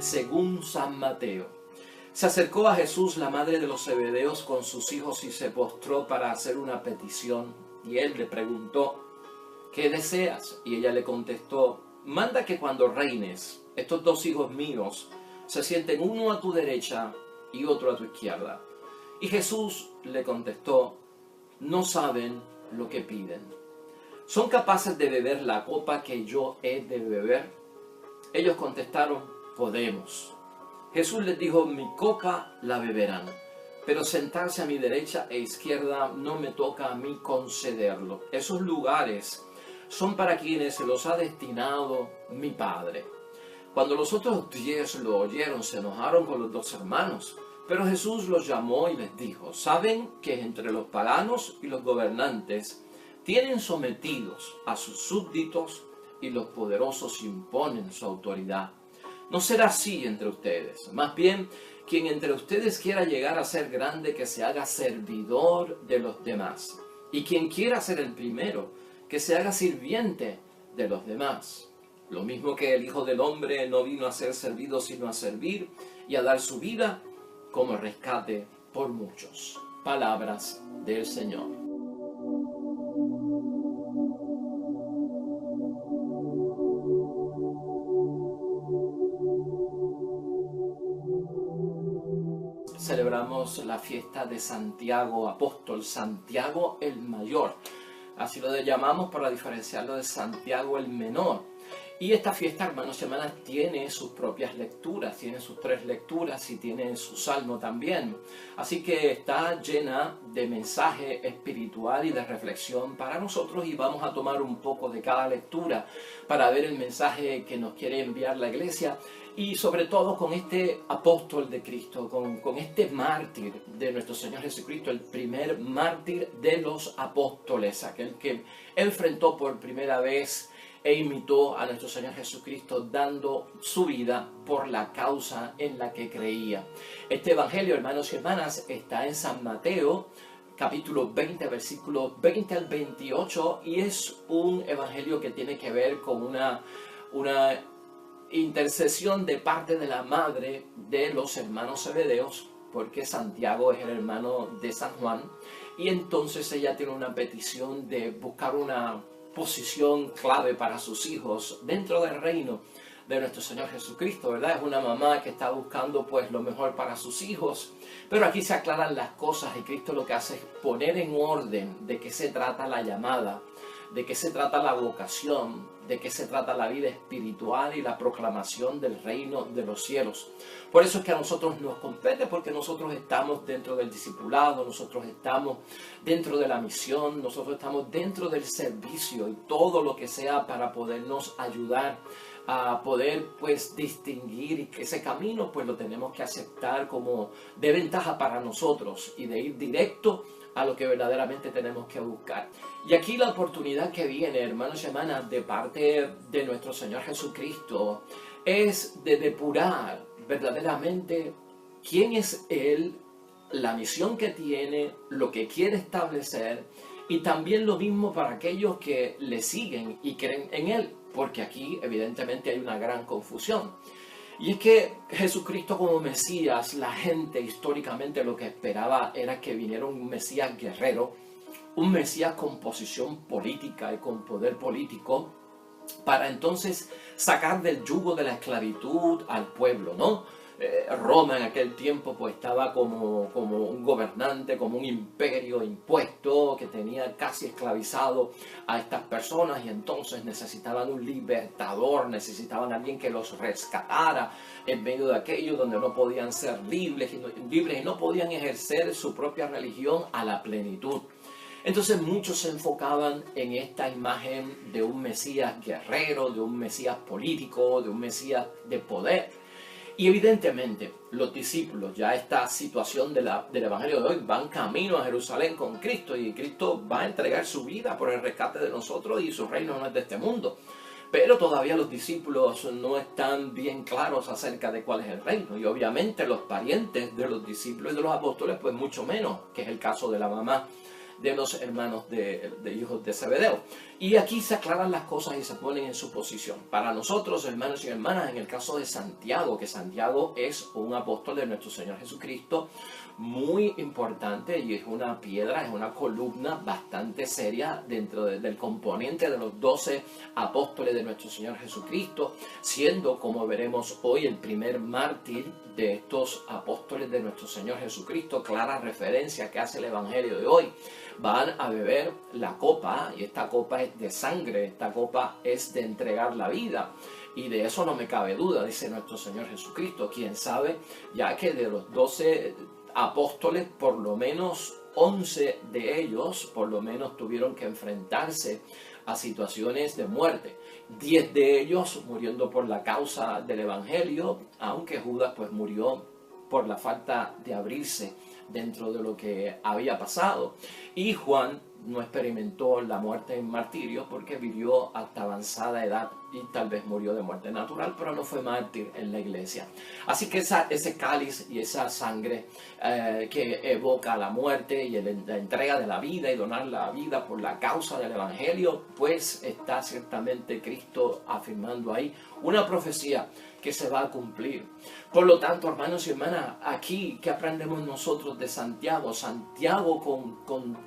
según San Mateo. Se acercó a Jesús la madre de los Zebedeos con sus hijos y se postró para hacer una petición. Y él le preguntó, ¿qué deseas? Y ella le contestó, manda que cuando reines, estos dos hijos míos se sienten uno a tu derecha y otro a tu izquierda. Y Jesús le contestó, no saben lo que piden. ¿Son capaces de beber la copa que yo he de beber? Ellos contestaron, podemos. Jesús les dijo, mi copa la beberán, pero sentarse a mi derecha e izquierda no me toca a mí concederlo. Esos lugares son para quienes se los ha destinado mi Padre. Cuando los otros 10 lo oyeron, se enojaron con los 2 hermanos. Pero Jesús los llamó y les dijo, ¿saben que entre los paganos y los gobernantes tienen sometidos a sus súbditos y los poderosos imponen su autoridad? No será así entre ustedes. Más bien, quien entre ustedes quiera llegar a ser grande, que se haga servidor de los demás. Y quien quiera ser el primero, que se haga sirviente de los demás. Lo mismo que el Hijo del Hombre no vino a ser servido, sino a servir y a dar su vida como rescate por muchos. Palabras del Señor. Celebramos la fiesta de Santiago Apóstol, Santiago el Mayor. Así lo llamamos para diferenciarlo de Santiago el Menor. Y esta fiesta, hermanos y hermanas, tiene sus propias lecturas, tiene sus 3 lecturas y tiene su salmo también. Así que está llena de mensaje espiritual y de reflexión para nosotros y vamos a tomar un poco de cada lectura para ver el mensaje que nos quiere enviar la Iglesia y sobre todo con este apóstol de Cristo, con este mártir de nuestro Señor Jesucristo, el primer mártir de los apóstoles, aquel que enfrentó por primera vez e imitó a nuestro Señor Jesucristo dando su vida por la causa en la que creía. Este evangelio, hermanos y hermanas, está en San Mateo, capítulo 20, versículos 20 al 28, y es un evangelio que tiene que ver con una intercesión de parte de la madre de los hermanos Zebedeos, porque Santiago es el hermano de San Juan, y entonces ella tiene una petición de buscar una posición clave para sus hijos dentro del reino de nuestro Señor Jesucristo, ¿verdad? Es una mamá que está buscando pues lo mejor para sus hijos, pero aquí se aclaran las cosas y Cristo lo que hace es poner en orden de qué se trata la llamada, de qué se trata la vocación, de qué se trata la vida espiritual y la proclamación del reino de los cielos. Por eso es que a nosotros nos compete, porque nosotros estamos dentro del discipulado, nosotros estamos dentro de la misión, nosotros estamos dentro del servicio y todo lo que sea para podernos ayudar a poder pues distinguir y que ese camino pues lo tenemos que aceptar como de ventaja para nosotros y de ir directo a lo que verdaderamente tenemos que buscar. Y aquí la oportunidad que viene, hermanos y hermanas, de parte de nuestro Señor Jesucristo, es de depurar verdaderamente quién es Él, la misión que tiene, lo que quiere establecer, y también lo mismo para aquellos que le siguen y creen en Él, porque aquí evidentemente hay una gran confusión. Y es que Jesucristo como Mesías, la gente históricamente lo que esperaba era que viniera un Mesías guerrero, un Mesías con posición política y con poder político, para entonces sacar del yugo de la esclavitud al pueblo, ¿no? Roma en aquel tiempo pues estaba como un gobernante, como un imperio impuesto que tenía casi esclavizado a estas personas y entonces necesitaban un libertador, necesitaban a alguien que los rescatara en medio de aquello donde no podían ser libres y no podían ejercer su propia religión a la plenitud. Entonces muchos se enfocaban en esta imagen de un Mesías guerrero, de un Mesías político, de un Mesías de poder. Y evidentemente los discípulos, ya esta situación del Evangelio de hoy, van camino a Jerusalén con Cristo y Cristo va a entregar su vida por el rescate de nosotros y su reino no es de este mundo. Pero todavía los discípulos no están bien claros acerca de cuál es el reino. Y obviamente los parientes de los discípulos y de los apóstoles, pues mucho menos, que es el caso de la mamá de los hermanos de hijos de Zebedeo. Y aquí se aclaran las cosas y se ponen en su posición. Para nosotros, hermanos y hermanas, en el caso de Santiago, que Santiago es un apóstol de nuestro Señor Jesucristo, muy importante, y es una piedra, es una columna bastante seria dentro del componente de los 12 apóstoles de nuestro Señor Jesucristo, siendo, como veremos hoy, el primer mártir de estos apóstoles de nuestro Señor Jesucristo. Clara referencia que hace el Evangelio de hoy. Van a beber la copa, y esta copa es de sangre, esta copa es de entregar la vida. Y de eso no me cabe duda, dice nuestro Señor Jesucristo. Quién sabe, ya que de los 12 apóstoles, por lo menos 11 de ellos, por lo menos tuvieron que enfrentarse a situaciones de muerte. 10 de ellos muriendo por la causa del Evangelio, aunque Judas pues murió por la falta de abrirse dentro de lo que había pasado. Y Juan no experimentó la muerte en martirio porque vivió hasta avanzada edad y tal vez murió de muerte natural, pero no fue mártir en la iglesia. Así que ese cáliz y esa sangre que evoca la muerte y la entrega de la vida y donar la vida por la causa del Evangelio, pues está ciertamente Cristo afirmando ahí una profecía que se va a cumplir. Por lo tanto, hermanos y hermanas, aquí, ¿qué aprendemos nosotros de Santiago? Santiago con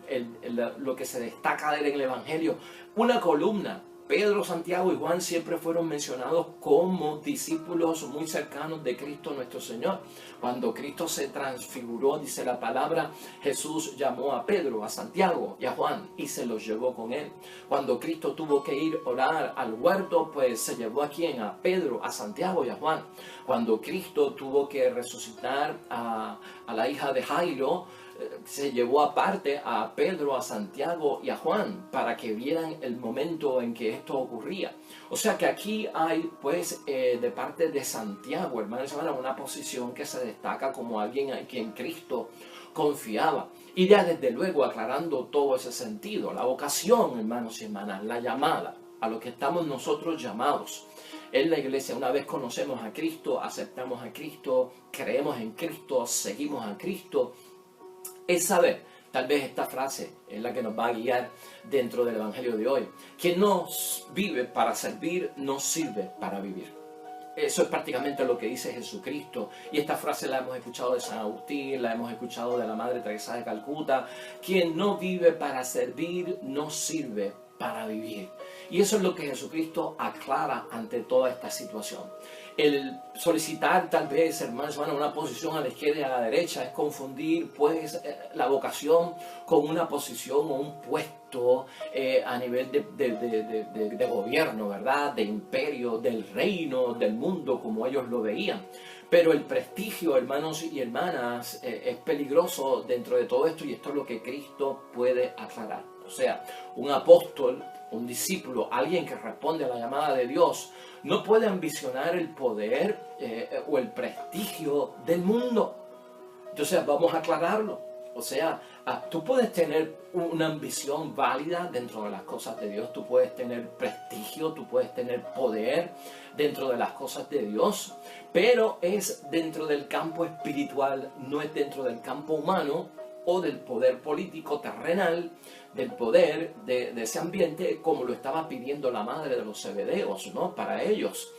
lo que se destaca de él en el Evangelio, una columna. Pedro, Santiago y Juan siempre fueron mencionados como discípulos muy cercanos de Cristo nuestro Señor. Cuando Cristo se transfiguró, dice la palabra, Jesús llamó a Pedro, a Santiago y a Juan y se los llevó con él. Cuando Cristo tuvo que ir a orar al huerto, pues se llevó a quién, a Pedro, a Santiago y a Juan. Cuando Cristo tuvo que resucitar a la hija de Jairo, se llevó aparte a Pedro, a Santiago y a Juan para que vieran el momento en que esto ocurría. O sea que aquí hay pues de parte de Santiago, hermanos y hermanas, una posición que se destaca como alguien a quien Cristo confiaba. Y ya desde luego aclarando todo ese sentido, la vocación, hermanos y hermanas, la llamada a lo que estamos nosotros llamados en la iglesia. Una vez conocemos a Cristo, aceptamos a Cristo, creemos en Cristo, seguimos a Cristo, es saber, tal vez esta frase es la que nos va a guiar dentro del Evangelio de hoy, que no vive para servir, no sirve para vivir. Eso es prácticamente lo que dice Jesucristo, y esta frase la hemos escuchado de San Agustín, la hemos escuchado de la Madre Teresa de Calcuta: quien no vive para servir, no sirve para vivir. Y eso es lo que Jesucristo aclara ante toda esta situación. El solicitar tal vez, hermanos, una posición a la izquierda y a la derecha es confundir pues la vocación con una posición o un puesto a nivel de gobierno, ¿verdad? De imperio, del reino, del mundo, como ellos lo veían. Pero el prestigio, hermanos y hermanas, es peligroso dentro de todo esto, y esto es lo que Cristo puede aclarar. O sea, un apóstol, un discípulo, alguien que responde a la llamada de Dios, no puede ambicionar el poder o el prestigio del mundo. Entonces vamos a aclararlo. O sea, tú puedes tener una ambición válida dentro de las cosas de Dios, tú puedes tener prestigio, tú puedes tener poder dentro de las cosas de Dios, pero es dentro del campo espiritual, no es dentro del campo humano o del poder político terrenal, del poder de ese ambiente, como lo estaba pidiendo la madre de los Zebedeos, ¿no? Para ellos.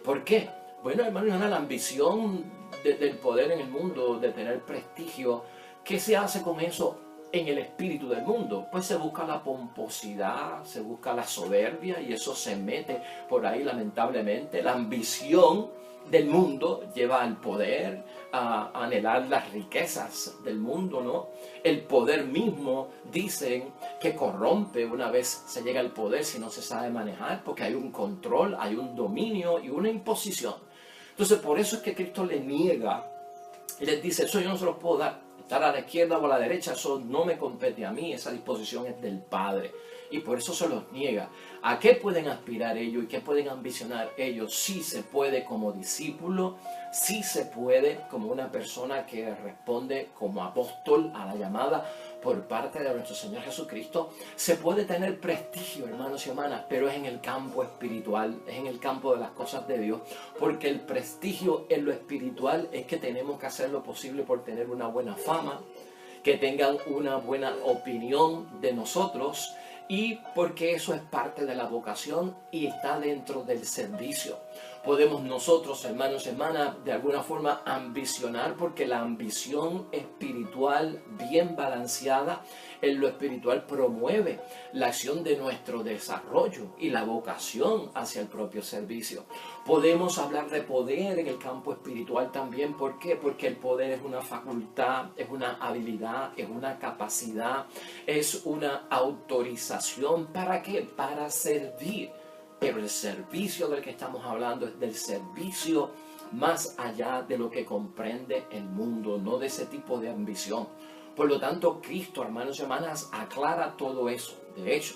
¿Por qué? Bueno, hermano, la ambición del poder en el mundo, de tener prestigio, ¿qué se hace con eso en el espíritu del mundo? Pues se busca la pomposidad, se busca la soberbia, y eso se mete por ahí lamentablemente. La ambición del mundo lleva al poder, a anhelar las riquezas del mundo, ¿no? El poder mismo, dicen, que corrompe una vez se llega al poder si no se sabe manejar, porque hay un control, hay un dominio y una imposición. Entonces, por eso es que Cristo le niega, les dice: eso yo no se los puedo dar, estar a la izquierda o a la derecha, eso no me compete a mí, esa disposición es del Padre. Y por eso se los niega. ¿A qué pueden aspirar ellos y qué pueden ambicionar ellos? Sí se puede como discípulo, sí se puede como una persona que responde como apóstol a la llamada por parte de nuestro Señor Jesucristo. Se puede tener prestigio, hermanos y hermanas, pero es en el campo espiritual, es en el campo de las cosas de Dios, porque el prestigio en lo espiritual es que tenemos que hacer lo posible por tener una buena fama, que tengan una buena opinión de nosotros, y porque eso es parte de la vocación y está dentro del servicio. Podemos nosotros, hermanos y hermanas, de alguna forma ambicionar, porque la ambición espiritual bien balanceada en lo espiritual promueve la acción de nuestro desarrollo y la vocación hacia el propio servicio. Podemos hablar de poder en el campo espiritual también. ¿Por qué? Porque el poder es una facultad, es una habilidad, es una capacidad, es una autorización. ¿Para qué? Para servir. Pero el servicio del que estamos hablando es del servicio más allá de lo que comprende el mundo, no de ese tipo de ambición. Por lo tanto, Cristo, hermanos y hermanas, aclara todo eso. De hecho,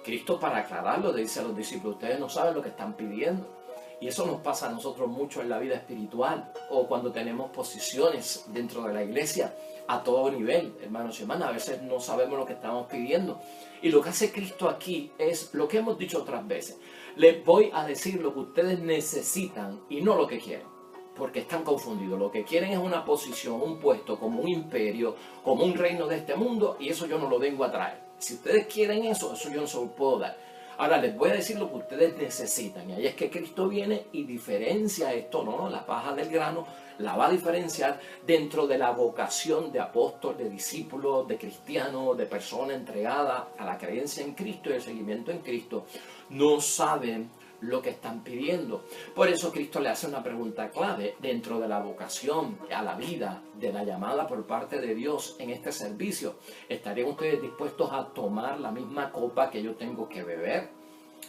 Cristo, para aclararlo, le dice a los discípulos: ustedes no saben lo que están pidiendo. Y eso nos pasa a nosotros mucho en la vida espiritual, o cuando tenemos posiciones dentro de la iglesia a todo nivel, hermanos y hermanas. A veces no sabemos lo que estamos pidiendo. Y lo que hace Cristo aquí es lo que hemos dicho otras veces: les voy a decir lo que ustedes necesitan y no lo que quieren, porque están confundidos. Lo que quieren es una posición, un puesto, como un imperio, como un reino de este mundo, y eso yo no lo vengo a traer. Si ustedes quieren eso yo no se lo puedo dar. Ahora les voy a decir lo que ustedes necesitan. Y ahí es que Cristo viene y diferencia esto, ¿no? La paja del grano la va a diferenciar dentro de la vocación de apóstol, de discípulo, de cristiano, de persona entregada a la creencia en Cristo y el seguimiento en Cristo. No saben lo que están pidiendo. Por eso Cristo le hace una pregunta clave dentro de la vocación a la vida, de la llamada por parte de Dios en este servicio. ¿Estarían ustedes dispuestos a tomar la misma copa que yo tengo que beber?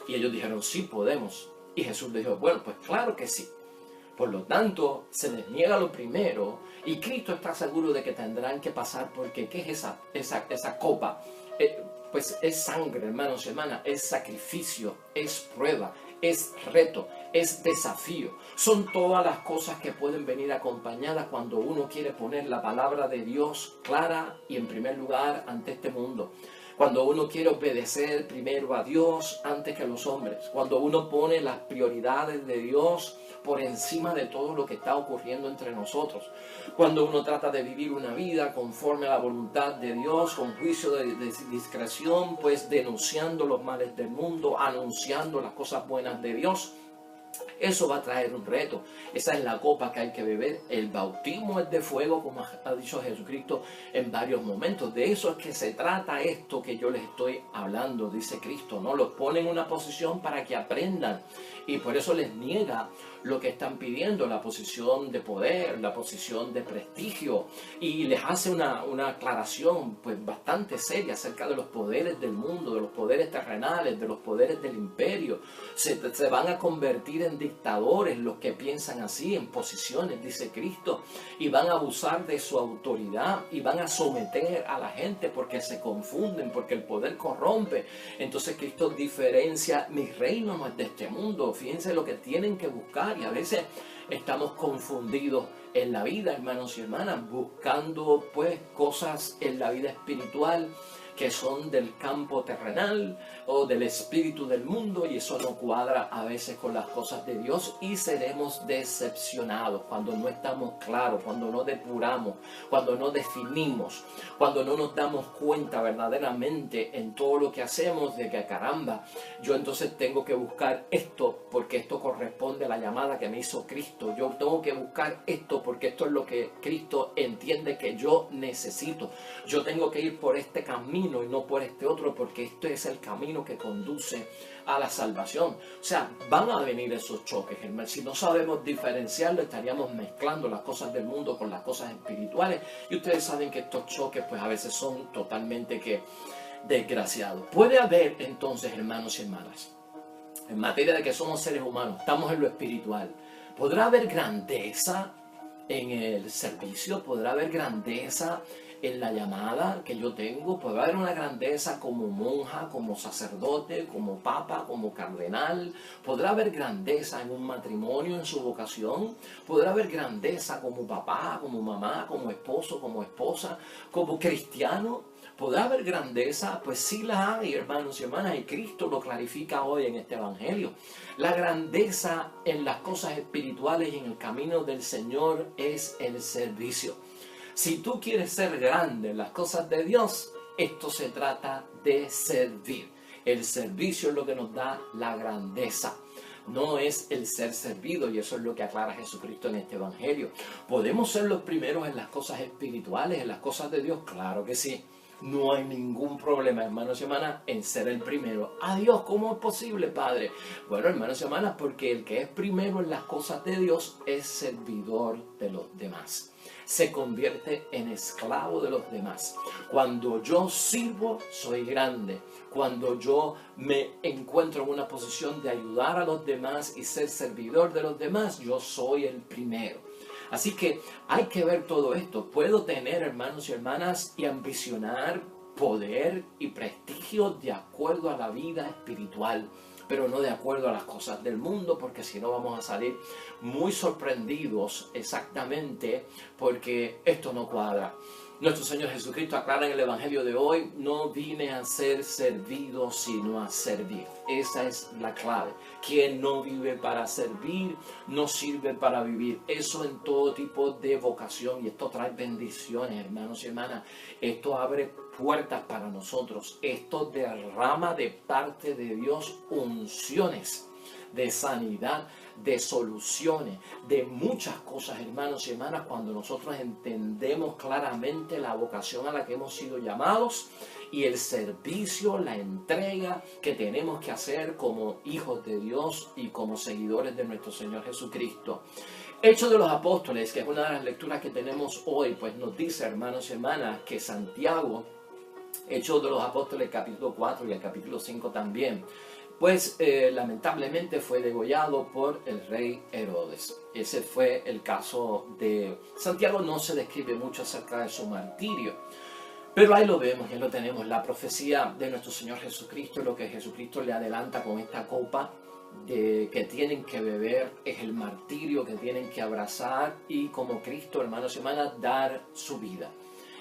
Y ellos dijeron: sí, podemos. Y Jesús les dijo: bueno, pues claro que sí. Por lo tanto, se les niega lo primero, y Cristo está seguro de que tendrán que pasar, porque ¿qué es esa copa? Pues es sangre, hermanos y hermanas, es sacrificio, es prueba, es reto, es desafío. Son todas las cosas que pueden venir acompañadas cuando uno quiere poner la palabra de Dios clara y en primer lugar ante este mundo. Cuando uno quiere obedecer primero a Dios antes que a los hombres. Cuando uno pone las prioridades de Dios por encima de todo lo que está ocurriendo entre nosotros. Cuando uno trata de vivir una vida conforme a la voluntad de Dios, con juicio de discreción, pues denunciando los males del mundo, anunciando las cosas buenas de Dios. Eso va a traer un reto. Esa es la copa que hay que beber. El bautismo es de fuego, como ha dicho Jesucristo en varios momentos. De eso es que se trata esto que yo les estoy hablando, dice Cristo, ¿no? Los pone en una posición para que aprendan, y por eso les niega lo que están pidiendo, la posición de poder, la posición de prestigio, y les hace una aclaración pues bastante seria acerca de los poderes del mundo, de los poderes terrenales, de los poderes del imperio. Se van a convertir en dictadores los que piensan así, en posiciones, dice Cristo, y van a abusar de su autoridad y van a someter a la gente porque se confunden, porque el poder corrompe. Entonces Cristo diferencia: mi reino no es de este mundo. Fíjense lo que tienen que buscar, y a veces estamos confundidos en la vida, hermanos y hermanas, buscando pues cosas en la vida espiritual que son del campo terrenal o del espíritu del mundo, y eso no cuadra a veces con las cosas de Dios, y seremos decepcionados cuando no estamos claros, cuando no depuramos, cuando no definimos, cuando no nos damos cuenta verdaderamente en todo lo que hacemos de que caramba, yo entonces tengo que buscar esto porque esto corresponde a la llamada que me hizo Cristo. Yo tengo que buscar esto porque esto es lo que Cristo entiende que yo necesito. Yo tengo que ir por este camino y no por este otro, porque este es el camino que conduce a la salvación. O sea, van a venir esos choques, hermano. Si no sabemos diferenciarlo, estaríamos mezclando las cosas del mundo con las cosas espirituales, y ustedes saben que estos choques pues a veces son totalmente desgraciados. Puede haber entonces, hermanos y hermanas, en materia de que somos seres humanos, estamos en lo espiritual, ¿podrá haber grandeza en el servicio? ¿Podrá haber grandeza en la llamada que yo tengo? ¿Puede haber una grandeza como monja, como sacerdote, como papa, como cardenal? ¿Podrá haber grandeza en un matrimonio, en su vocación? ¿Podrá haber grandeza como papá, como mamá, como esposo, como esposa, como cristiano? ¿Podrá haber grandeza? Pues sí la hay, hermanos y hermanas, y Cristo lo clarifica hoy en este evangelio. La grandeza en las cosas espirituales y en el camino del Señor es el servicio. Si tú quieres ser grande en las cosas de Dios, esto se trata de servir. El servicio es lo que nos da la grandeza. No es el ser servido, y eso es lo que aclara Jesucristo en este Evangelio. ¿Podemos ser los primeros en las cosas espirituales, en las cosas de Dios? Claro que sí. No hay ningún problema, hermanos y hermanas, en ser el primero. Adiós, ¿cómo es posible, Padre? Bueno, hermanos y hermanas, porque el que es primero en las cosas de Dios es servidor de los demás. Se convierte en esclavo de los demás. Cuando yo sirvo, soy grande. Cuando yo me encuentro en una posición de ayudar a los demás y ser servidor de los demás, yo soy el primero. Así que hay que ver todo esto. Puedo tener, hermanos y hermanas, y ambicionar poder y prestigio de acuerdo a la vida espiritual, pero no de acuerdo a las cosas del mundo, porque si no vamos a salir muy sorprendidos exactamente, porque esto no cuadra. Nuestro Señor Jesucristo aclara en el Evangelio de hoy: no vine a ser servido, sino a servir. Esa es la clave. Quien no vive para servir, no sirve para vivir. Eso en todo tipo de vocación, y esto trae bendiciones, hermanos y hermanas. Esto abre puertas para nosotros. Esto derrama de parte de Dios unciones de sanidad, de soluciones, de muchas cosas, hermanos y hermanas, cuando nosotros entendemos claramente la vocación a la que hemos sido llamados y el servicio, la entrega que tenemos que hacer como hijos de Dios y como seguidores de nuestro Señor Jesucristo. Hechos de los Apóstoles, que es una de las lecturas que tenemos hoy, pues nos dice, hermanos y hermanas, que Santiago, Hechos de los Apóstoles capítulo 4 y el capítulo 5 también, pues lamentablemente fue degollado por el rey Herodes. Ese fue el caso de Santiago. No se describe mucho acerca de su martirio, pero ahí lo vemos, ya lo tenemos, la profecía de nuestro Señor Jesucristo, lo que Jesucristo le adelanta con esta copa que tienen que beber, es el martirio que tienen que abrazar y como Cristo, hermanos y hermanas, dar su vida.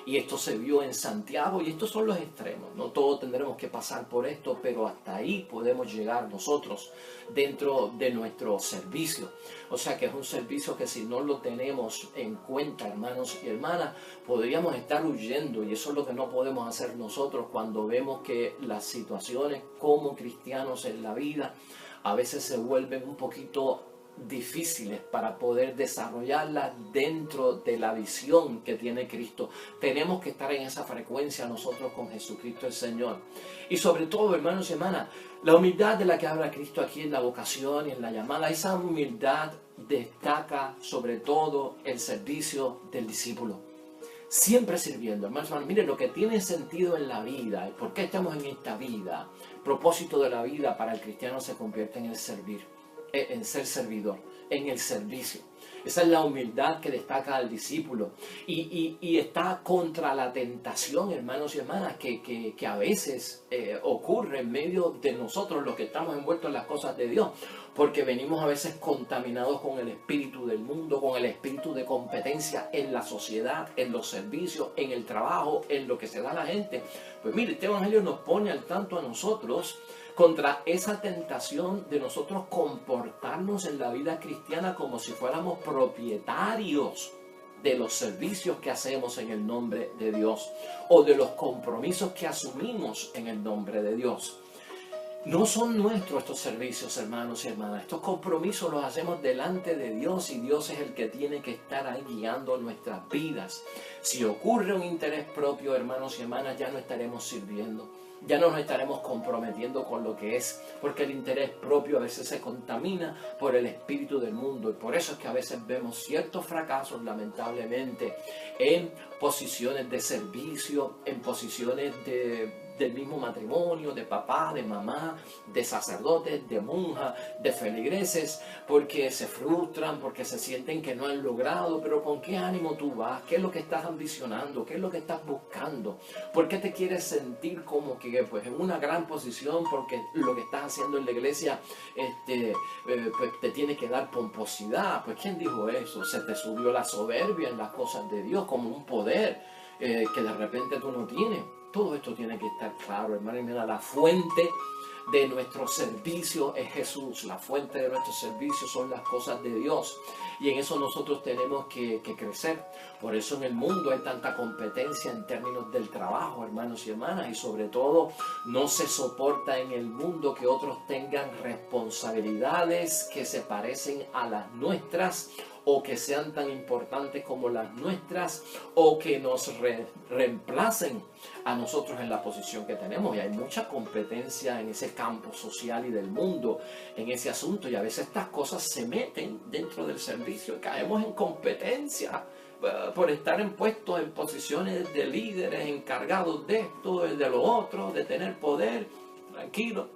Y esto se vio en Santiago, y estos son los extremos. No todos tendremos que pasar por esto, pero hasta ahí podemos llegar nosotros dentro de nuestro servicio. O sea que es un servicio que si no lo tenemos en cuenta, hermanos y hermanas, podríamos estar huyendo, y eso es lo que no podemos hacer nosotros cuando vemos que las situaciones como cristianos en la vida a veces se vuelven un poquito difíciles para poder desarrollarlas dentro de la visión que tiene Cristo. Tenemos que estar en esa frecuencia nosotros con Jesucristo el Señor. Y sobre todo, hermanos y hermanas, la humildad de la que habla Cristo aquí en la vocación y en la llamada, esa humildad destaca sobre todo el servicio del discípulo. Siempre sirviendo, hermanos y hermanas. Miren, lo que tiene sentido en la vida, ¿por qué estamos en esta vida? El propósito de la vida para el cristiano se convierte en el servir, en ser servidor, en el servicio. Esa es la humildad que destaca al discípulo y está contra la tentación, hermanos y hermanas, que a veces ocurre en medio de nosotros los que estamos envueltos en las cosas de Dios, porque venimos a veces contaminados con el espíritu del mundo, con el espíritu de competencia en la sociedad, en los servicios, en el trabajo, en lo que se da a la gente. Pues mire, este Evangelio nos pone al tanto a nosotros contra esa tentación de nosotros comportarnos en la vida cristiana como si fuéramos propietarios de los servicios que hacemos en el nombre de Dios o de los compromisos que asumimos en el nombre de Dios. No son nuestros estos servicios, hermanos y hermanas. Estos compromisos los hacemos delante de Dios, y Dios es el que tiene que estar ahí guiando nuestras vidas. Si ocurre un interés propio, hermanos y hermanas, ya no estaremos sirviendo. Ya no nos estaremos comprometiendo con lo que es, porque el interés propio a veces se contamina por el espíritu del mundo, y por eso es que a veces vemos ciertos fracasos, lamentablemente, en posiciones de servicio, en posiciones del mismo matrimonio, de papá, de mamá, de sacerdotes, de monjas, de feligreses, porque se frustran, porque se sienten que no han logrado. Pero ¿con qué ánimo tú vas? ¿Qué es lo que estás ambicionando? ¿Qué es lo que estás buscando? ¿Por qué te quieres sentir como que pues, en una gran posición? Porque lo que estás haciendo en la iglesia pues, te tiene que dar pomposidad. Pues ¿quién dijo eso? Se te subió la soberbia en las cosas de Dios como un poder que de repente tú no tienes. Todo esto tiene que estar claro, hermano y hermana. La fuente de nuestro servicio es Jesús. La fuente de nuestro servicio son las cosas de Dios. Y en eso nosotros tenemos que crecer. Por eso en el mundo hay tanta competencia en términos del trabajo, hermanos y hermanas. Y sobre todo no se soporta en el mundo que otros tengan responsabilidades que se parecen a las nuestras, o que sean tan importantes como las nuestras, o que nos reemplacen a nosotros en la posición que tenemos. Y hay mucha competencia en ese campo social y del mundo, en ese asunto. Y a veces estas cosas se meten dentro del servicio y caemos en competencia por estar en puestos, en posiciones de líderes, encargados de esto, de lo otro, de tener poder. Tranquilo.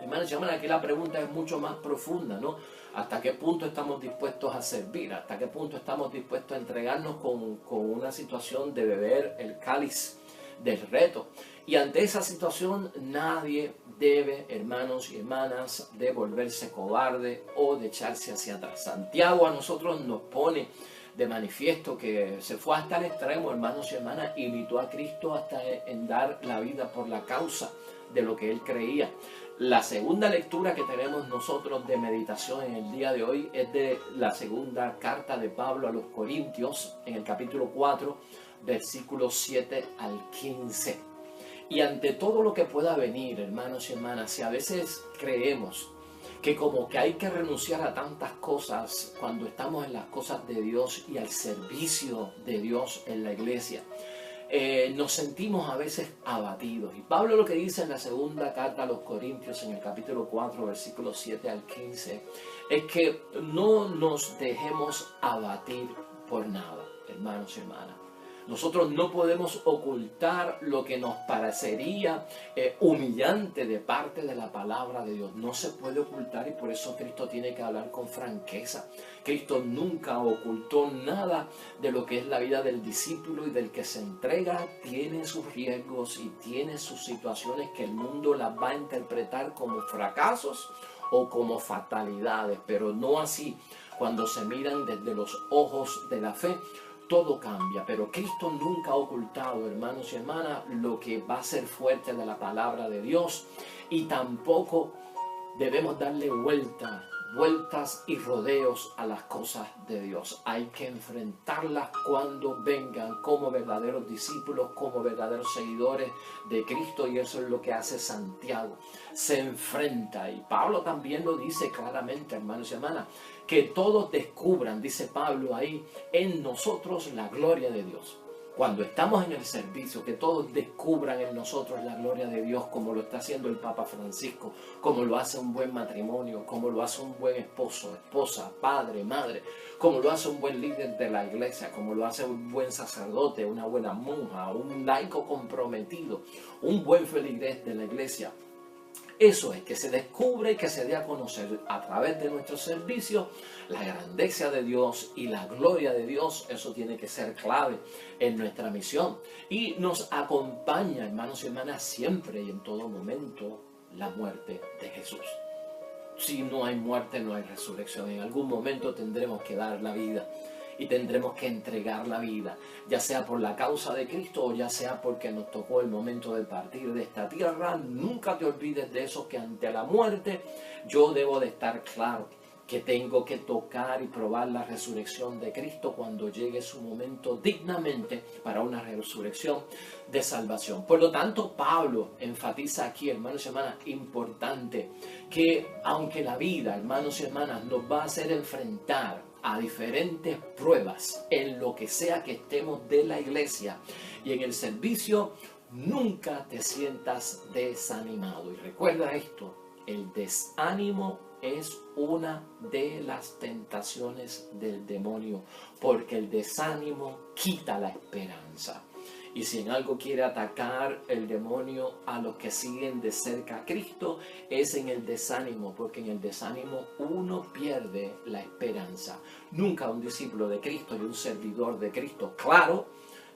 Hermanos y hermanas, aquí la pregunta es mucho más profunda, ¿no? ¿Hasta qué punto estamos dispuestos a servir? ¿Hasta qué punto estamos dispuestos a entregarnos con una situación de beber el cáliz del reto? Y ante esa situación nadie debe, hermanos y hermanas, de volverse cobarde o de echarse hacia atrás. Santiago a nosotros nos pone de manifiesto que se fue hasta el extremo, hermanos y hermanas, imitó a Cristo hasta en dar la vida por la causa de lo que él creía. La segunda lectura que tenemos nosotros de meditación en el día de hoy es de la segunda carta de Pablo a los Corintios, en el capítulo 4, versículos 7 al 15. Y ante todo lo que pueda venir, hermanos y hermanas, si a veces creemos que como que hay que renunciar a tantas cosas cuando estamos en las cosas de Dios y al servicio de Dios en la iglesia, nos sentimos a veces abatidos. Y Pablo lo que dice en la segunda carta a los Corintios, en el capítulo 4, versículos 7 al 15, es que no nos dejemos abatir por nada, hermanos y hermanas. Nosotros no podemos ocultar lo que nos parecería humillante de parte de la palabra de Dios. No se puede ocultar, y por eso Cristo tiene que hablar con franqueza. Cristo nunca ocultó nada de lo que es la vida del discípulo, y del que se entrega tiene sus riesgos y tiene sus situaciones que el mundo las va a interpretar como fracasos o como fatalidades, pero no así cuando se miran desde los ojos de la fe. Todo cambia, pero Cristo nunca ha ocultado, hermanos y hermanas, lo que va a ser fuerte de la palabra de Dios, y tampoco debemos darle vueltas y rodeos a las cosas de Dios. Hay que enfrentarlas cuando vengan, como verdaderos discípulos, como verdaderos seguidores de Cristo, y eso es lo que hace Santiago. Se enfrenta, y Pablo también lo dice claramente, hermanos y hermanas, que todos descubran, dice Pablo ahí, en nosotros la gloria de Dios. Cuando estamos en el servicio, que todos descubran en nosotros la gloria de Dios, como lo está haciendo el Papa Francisco, como lo hace un buen matrimonio, como lo hace un buen esposo, esposa, padre, madre, como lo hace un buen líder de la iglesia, como lo hace un buen sacerdote, una buena monja, un laico comprometido, un buen feligrés de la iglesia. Eso es, que se descubre y que se dé a conocer a través de nuestro servicio la grandeza de Dios y la gloria de Dios. Eso tiene que ser clave en nuestra misión. Y nos acompaña, hermanos y hermanas, siempre y en todo momento la muerte de Jesús. Si no hay muerte, no hay resurrección. En algún momento tendremos que dar la vida. Y tendremos que entregar la vida, ya sea por la causa de Cristo o ya sea porque nos tocó el momento de partir de esta tierra. Nunca te olvides de eso, que ante la muerte yo debo de estar claro que tengo que tocar y probar la resurrección de Cristo cuando llegue su momento dignamente para una resurrección de salvación. Por lo tanto, Pablo enfatiza aquí, hermanos y hermanas, importante, que aunque la vida, hermanos y hermanas, nos va a hacer enfrentar a diferentes pruebas en lo que sea que estemos de la iglesia y en el servicio, nunca te sientas desanimado. Y recuerda esto, el desánimo es una de las tentaciones del demonio, porque el desánimo quita la esperanza. Y si en algo quiere atacar el demonio a los que siguen de cerca a Cristo, es en el desánimo, porque en el desánimo uno pierde la esperanza. Nunca un discípulo de Cristo y un servidor de Cristo, claro,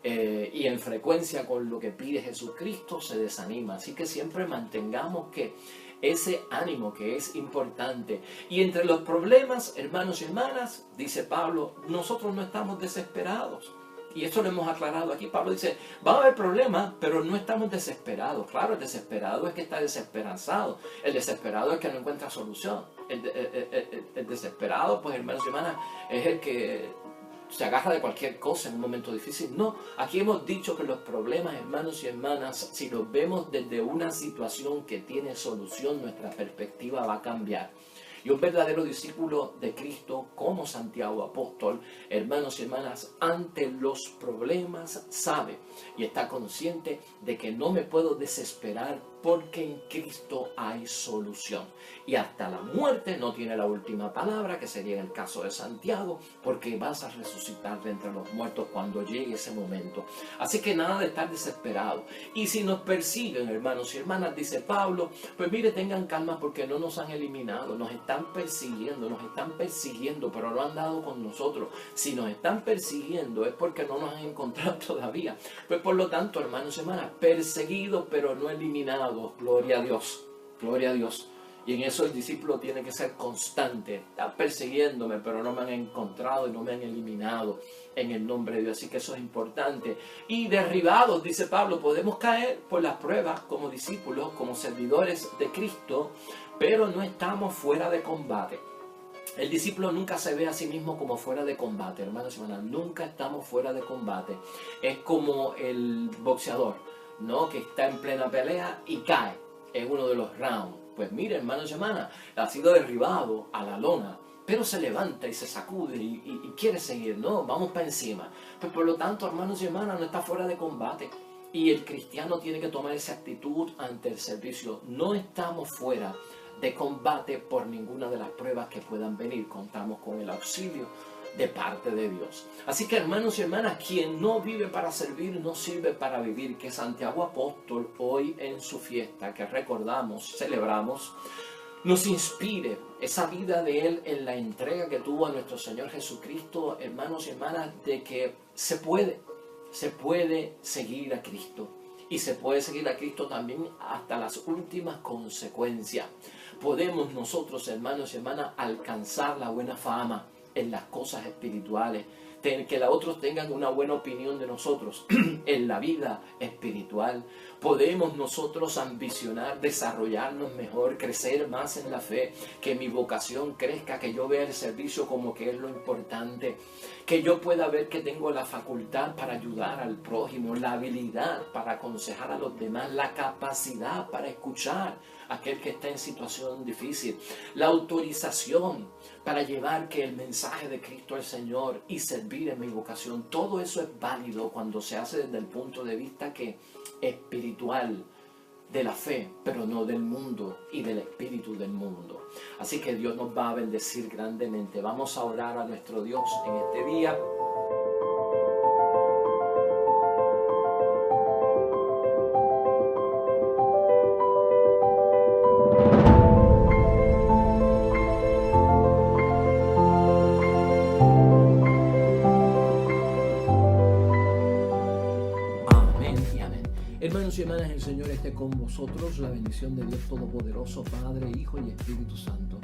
y en frecuencia con lo que pide Jesucristo, se desanima. Así que siempre mantengamos que ese ánimo, que es importante. Y entre los problemas, hermanos y hermanas, dice Pablo, nosotros no estamos desesperados. Y eso lo hemos aclarado aquí. Pablo dice, va a haber problemas, pero no estamos desesperados. Claro, el desesperado es que está desesperanzado. El desesperado es que no encuentra solución. El desesperado, pues hermanos y hermanas, es el que se agarra de cualquier cosa en un momento difícil. No, aquí hemos dicho que los problemas, hermanos y hermanas, si los vemos desde una situación que tiene solución, nuestra perspectiva va a cambiar. Y un verdadero discípulo de Cristo, como Santiago apóstol, hermanos y hermanas, ante los problemas sabe y está consciente de que no me puedo desesperar porque en Cristo hay solución. Y hasta la muerte no tiene la última palabra, que sería en el caso de Santiago, porque vas a resucitar de entre los muertos cuando llegue ese momento. Así que nada de estar desesperado. Y si nos persiguen, hermanos y hermanas, dice Pablo, pues mire, tengan calma porque no nos han eliminado, nos están persiguiendo, pero no han dado con nosotros. Si nos están persiguiendo es porque no nos han encontrado todavía. Pues por lo tanto, hermanos y hermanas, perseguidos pero no eliminados. Gloria a Dios, gloria a Dios. Y en eso el discípulo tiene que ser constante. Están persiguiéndome, pero no me han encontrado y no me han eliminado en el nombre de Dios. Así que eso es importante. Y derribados, dice Pablo, podemos caer por las pruebas como discípulos, como servidores de Cristo, pero no estamos fuera de combate. El discípulo nunca se ve a sí mismo como fuera de combate, hermanos y hermanas. Nunca estamos fuera de combate. Es como el boxeador, ¿no? Que está en plena pelea y cae en uno de los rounds. Pues mire, hermanos y hermanas, ha sido derribado a la lona, pero se levanta y se sacude y quiere seguir, ¿no? Vamos para encima. Pues por lo tanto, hermanos y hermanas, no está fuera de combate. Y el cristiano tiene que tomar esa actitud ante el servicio. No estamos fuera de combate por ninguna de las pruebas que puedan venir. Contamos con el auxilio de parte de Dios. Así que, hermanos y hermanas, quien no vive para servir, no sirve para vivir. Que Santiago apóstol hoy en su fiesta, que recordamos, celebramos, nos inspire esa vida de Él en la entrega que tuvo a nuestro Señor Jesucristo, hermanos y hermanas, de que se puede seguir a Cristo. Y se puede seguir a Cristo también hasta las últimas consecuencias. Podemos nosotros, hermanos y hermanas, alcanzar la buena fama en las cosas espirituales, que los otros tengan una buena opinión de nosotros en la vida espiritual. Podemos nosotros ambicionar, desarrollarnos mejor, crecer más en la fe, que mi vocación crezca, que yo vea el servicio como que es lo importante, que yo pueda ver que tengo la facultad para ayudar al prójimo, la habilidad para aconsejar a los demás, la capacidad para escuchar a aquel que está en situación difícil, la autorización para llevar que el mensaje de Cristo al Señor y servir en mi vocación. Todo eso es válido cuando se hace desde el punto de vista que espiritual, de la fe, pero no del mundo y del espíritu del mundo. Así que Dios nos va a bendecir grandemente. Vamos a orar a nuestro Dios en este día. Hermanos y hermanas, el Señor esté con vosotros. La bendición de Dios Todopoderoso, Padre, Hijo y Espíritu Santo,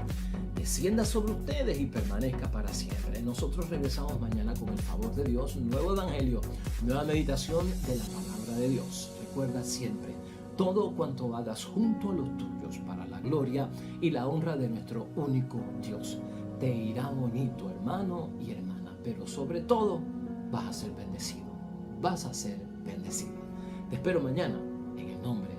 descienda sobre ustedes y permanezca para siempre. Nosotros regresamos mañana con el favor de Dios, nuevo evangelio, nueva meditación de la palabra de Dios. Recuerda siempre, todo cuanto hagas junto a los tuyos para la gloria y la honra de nuestro único Dios. Te irá bonito, hermano y hermana, pero sobre todo vas a ser bendecido. Vas a ser bendecido. Te espero mañana en el nombre